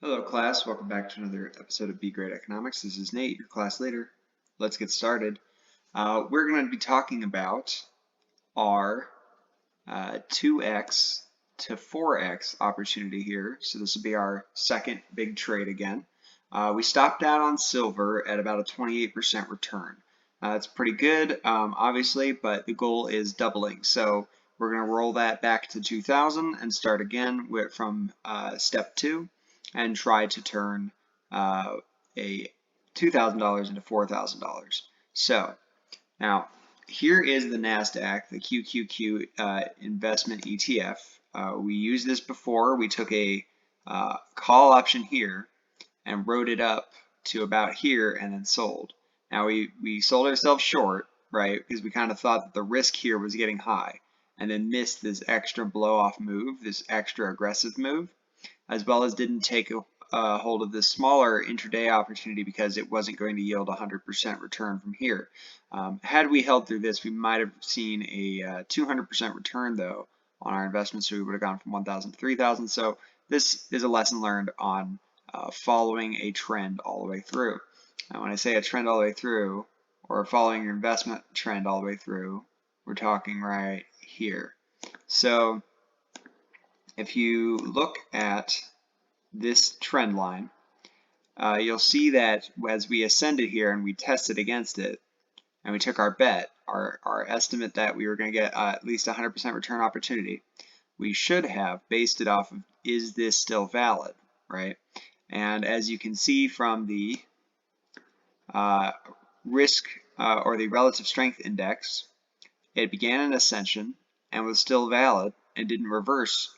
Hello class, welcome back to another episode of B Grade Economics. This is Nate, your class leader. Let's get started. We're going to be talking about our 2x to 4x opportunity here. So this will be our second big trade again. We stopped out on silver at about a 28% return. That's pretty good, obviously, but the goal is doubling. So we're going to roll that back to 2000 and start again from step 2 and try to turn a $2,000 into $4,000. So now here is the NASDAQ, the QQQ investment ETF. We used this before. We took a call option here and wrote it up to about here and then sold. Now we sold ourselves short, right? Because we kind of thought that the risk here was getting high and then missed this extra blow off move, this extra aggressive move, as well as didn't take hold of this smaller intraday opportunity because it wasn't going to yield 100% return from here. Had we held through this, we might have seen a 200% return though on our investment, so we would have gone from 1,000 to 3,000. So this is a lesson learned on following a trend all the way through. Now, when I say a trend all the way through, or following your investment trend all the way through, we're talking right here. So if you look at this trend line, you'll see that as we ascended here and we tested against it, and we took our bet, our estimate that we were going to get at least 100% return opportunity, we should have based it off of, is this still valid, right? And as you can see from the risk or the relative strength index, it began an ascension and was still valid and didn't reverse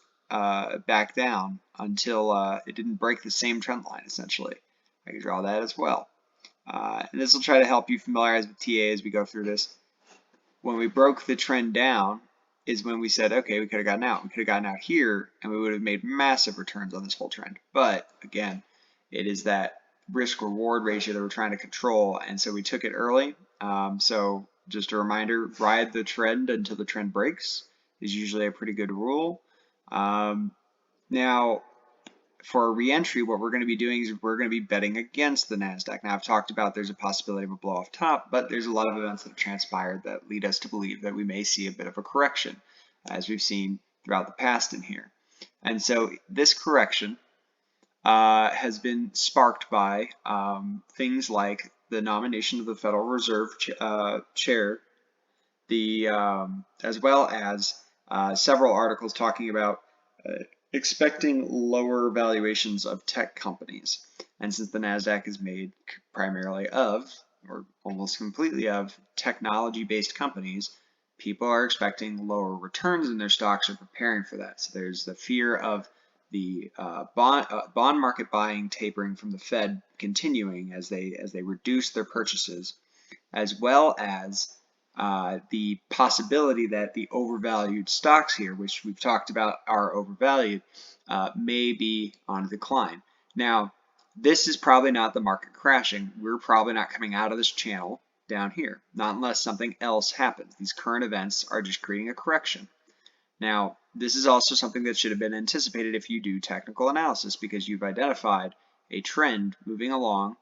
back down until it didn't break the same trend line, essentially. I can draw that as well. And this will try to help you familiarize with TA as we go through this. When we broke the trend down is when we said, okay, we could have gotten out. We could have gotten out here and we would have made massive returns on this whole trend. But again, it is that risk reward ratio that we're trying to control. And so we took it early. So just a reminder, ride the trend until the trend breaks is usually a pretty good rule. Now, for a re-entry, what we're going to be doing is we're going to be betting against the NASDAQ. Now, I've talked about there's a possibility of a blow off top, but there's a lot of events that have transpired that lead us to believe that we may see a bit of a correction, as we've seen throughout the past in here. And so this correction has been sparked by things like the nomination of the Federal Reserve chair, as well as several articles talking about expecting lower valuations of tech companies. And since the NASDAQ is made primarily of, or almost completely of, technology-based companies, people are expecting lower returns in their stocks or preparing for that. So there's the fear of the bond market buying tapering from the Fed continuing as they reduce their purchases, as well as the possibility that the overvalued stocks here, which we've talked about are overvalued, may be on decline. Now, this is probably not the market crashing. We're probably not coming out of this channel down here, not unless something else happens. These current events are just creating a correction. Now, this is also something that should have been anticipated if you do technical analysis, because you've identified a trend moving along,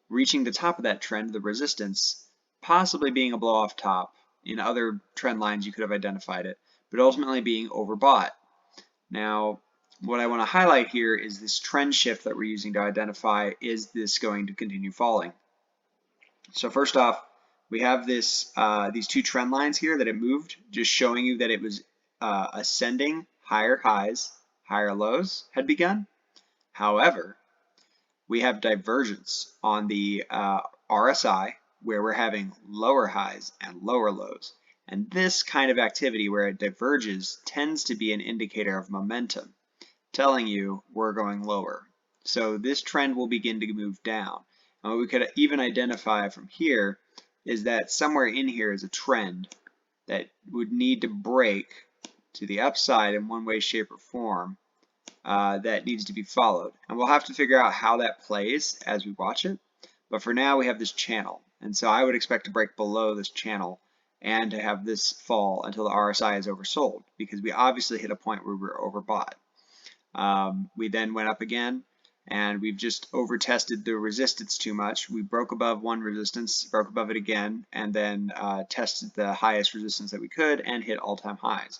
reaching the top of that trend, the resistance, possibly being a blow off top. In other trend lines, you could have identified it, but ultimately being overbought. Now, what I want to highlight here is this trend shift that we're using to identify, is this going to continue falling? So first off, we have this these two trend lines here that it moved, just showing you that it was ascending, higher highs, higher lows had begun. However, we have divergence on the RSI, where we're having lower highs and lower lows. And this kind of activity where it diverges tends to be an indicator of momentum, telling you we're going lower. So this trend will begin to move down. And what we could even identify from here is that somewhere in here is a trend that would need to break to the upside in one way, shape, or form that needs to be followed. And we'll have to figure out how that plays as we watch it. But for now, we have this channel. And so I would expect to break below this channel and to have this fall until the RSI is oversold, because we obviously hit a point where we're overbought. We then went up again, and we've just over tested the resistance too much. We broke above one resistance, broke above it again, and then tested the highest resistance that we could and hit all-time highs.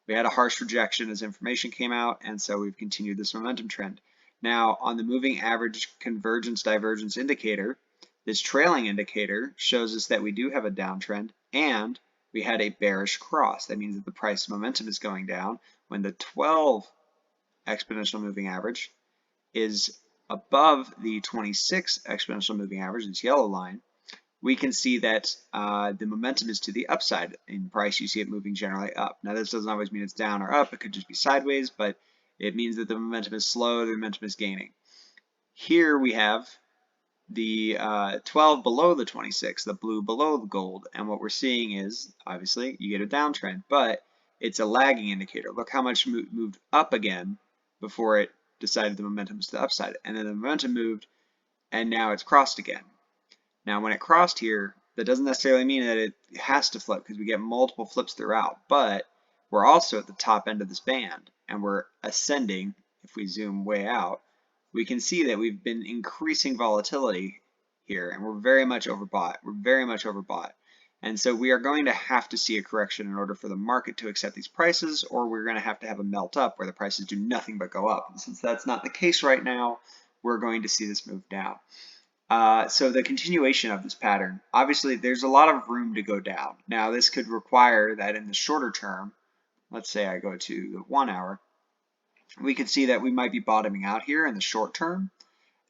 We had a harsh rejection as information came out, and so we've continued this momentum trend. Now, on the moving average convergence divergence indicator, this trailing indicator shows us that we do have a downtrend, and we had a bearish cross. That means that the price momentum is going down when the 12 exponential moving average is above the 26 exponential moving average, this yellow line. We can see that the momentum is to the upside. In price, you see it moving generally up. Now, this doesn't always mean it's down or up. It could just be sideways, but it means that the momentum is slow, the momentum is gaining. Here we have the 12 below the 26, the blue below the gold, and what we're seeing is, obviously, you get a downtrend, but it's a lagging indicator. Look how much moved up again before it decided the momentum is to the upside, and then the momentum moved, and now it's crossed again. Now, when it crossed here, that doesn't necessarily mean that it has to flip because we get multiple flips throughout, but we're also at the top end of this band and we're ascending. If we zoom way out, we can see that we've been increasing volatility here and we're very much overbought. We're very much overbought. And so we are going to have to see a correction in order for the market to accept these prices, or we're going to have a melt up where the prices do nothing but go up. And since that's not the case right now, we're going to see this move down. So the continuation of this pattern, obviously there's a lot of room to go down. Now this could require that in the shorter term, let's say I go to the 1 hour, we could see that we might be bottoming out here in the short term.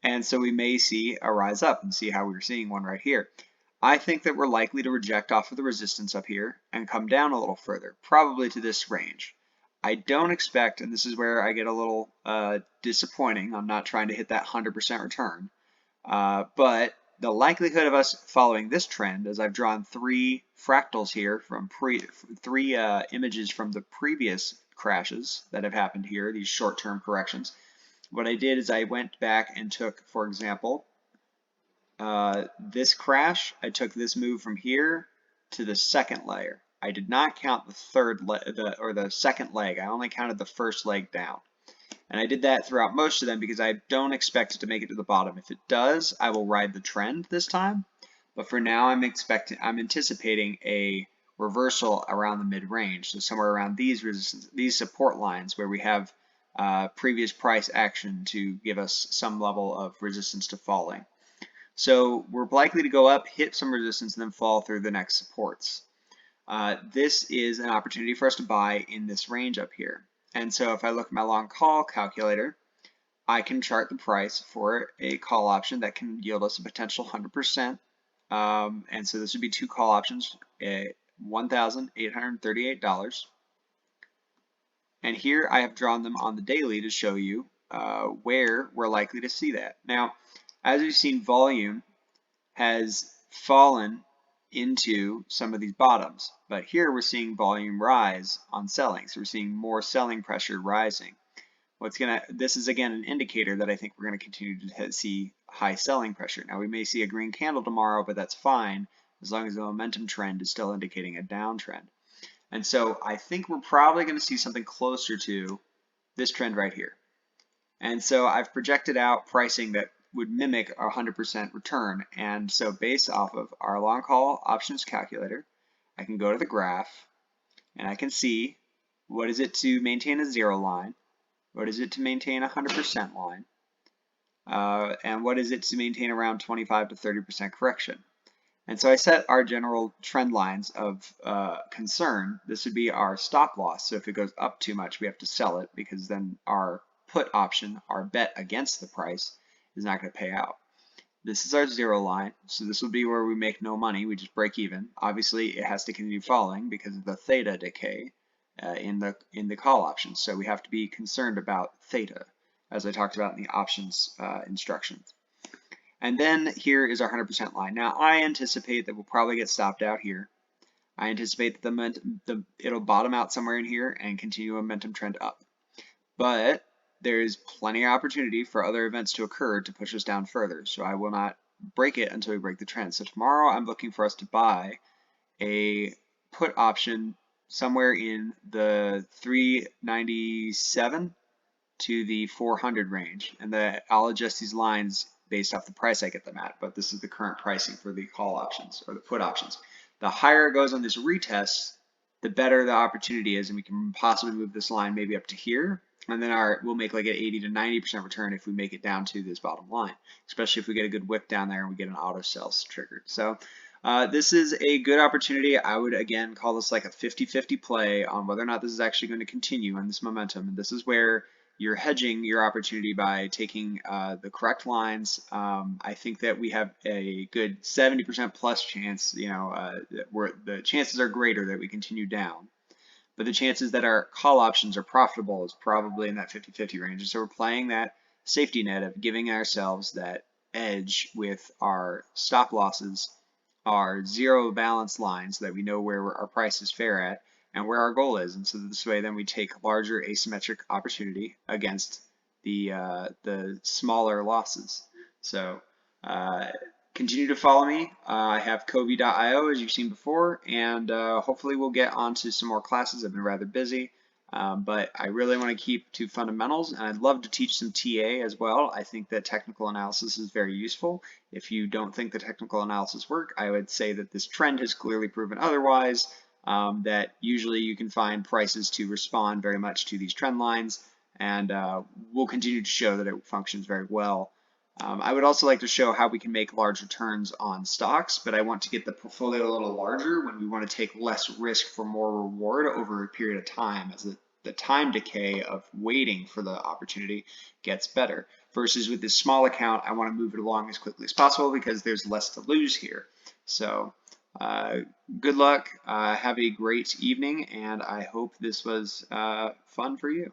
And so we may see a rise up and see how we're seeing one right here. I think that we're likely to reject off of the resistance up here and come down a little further, probably to this range. I don't expect, and this is where I get a little disappointing, I'm not trying to hit that 100% return. But the likelihood of us following this trend, as I've drawn 3 fractals here from three images from the previous crashes that have happened here, these short-term corrections. What I did is I went back and took, for example, this crash. I took this move from here to the second layer. I did not count the third or the second leg. I only counted the first leg down. And I did that throughout most of them because I don't expect it to make it to the bottom. If it does, I will ride the trend this time. But for now, I'm anticipating a reversal around the mid-range, so somewhere around these support lines where we have previous price action to give us some level of resistance to falling. So we're likely to go up, hit some resistance, and then fall through the next supports. This is an opportunity for us to buy in this range up here. And so if I look at my long call calculator, I can chart the price for a call option that can yield us a potential 100%. And so this would be 2 call options at $1,838. And here I have drawn them on the daily to show you where we're likely to see that. Now, as we've seen, volume has fallen into some of these bottoms, but here we're seeing volume rise on selling, so we're seeing more selling pressure rising. This is again an indicator that I think we're going to continue to see high selling pressure. Now we may see a green candle tomorrow, but that's fine as long as the momentum trend is still indicating a downtrend. And so I think we're probably going to see something closer to this trend right here. And so I've projected out pricing that would mimic our 100% return. And so based off of our long call options calculator, I can go to the graph and I can see what is it to maintain a 0 line, what is it to maintain a 100% line, and what is it to maintain around 25 to 30% correction. And so I set our general trend lines of concern. This would be our stop loss. So if it goes up too much, we have to sell it because then our put option, our bet against the price, is not going to pay out. This is our 0 line, so this will be where we make no money, we just break even. Obviously, it has to continue falling because of the theta decay in the call options, so we have to be concerned about theta, as I talked about in the options instructions. And then here is our 100% line. Now, I anticipate that we'll probably get stopped out here. I anticipate that it'll bottom out somewhere in here and continue a momentum trend up. But there's plenty of opportunity for other events to occur to push us down further. So I will not break it until we break the trend. So tomorrow I'm looking for us to buy a put option somewhere in the 397 to the 400 range, and I'll adjust these lines based off the price I get them at, but this is the current pricing for the call options or the put options. The higher it goes on this retest, the better the opportunity is, and we can possibly move this line maybe up to here, and then we'll make like an 80 to 90% return if we make it down to this bottom line, especially if we get a good wick down there and we get an auto sell triggered. So this is a good opportunity. I would again call this like a 50-50 play on whether or not this is actually going to continue in this momentum, and this is where you're hedging your opportunity by taking the correct lines. I think that we have a good 70% plus chance, where the chances are greater that we continue down. But the chances that our call options are profitable is probably in that 50-50 range. And so we're playing that safety net of giving ourselves that edge with our stop losses, our zero balance lines so that we know where our price is fair at, and where our goal is. And so this way then we take larger asymmetric opportunity against the smaller losses. So continue to follow me. I have Covey.io as you've seen before, and hopefully we'll get on to some more classes. I've been rather busy, but I really want to keep to fundamentals, and I'd love to teach some TA as well. I think that technical analysis is very useful. If you don't think the technical analysis work, I would say that this trend has clearly proven otherwise. That usually you can find prices to respond very much to these trend lines, and we'll continue to show that it functions very well. I would also like to show how we can make large returns on stocks, but I want to get the portfolio a little larger when we want to take less risk for more reward over a period of time, as the time decay of waiting for the opportunity gets better. Versus with this small account, I want to move it along as quickly as possible because there's less to lose here. So good luck, have a great evening, and I hope this was fun for you.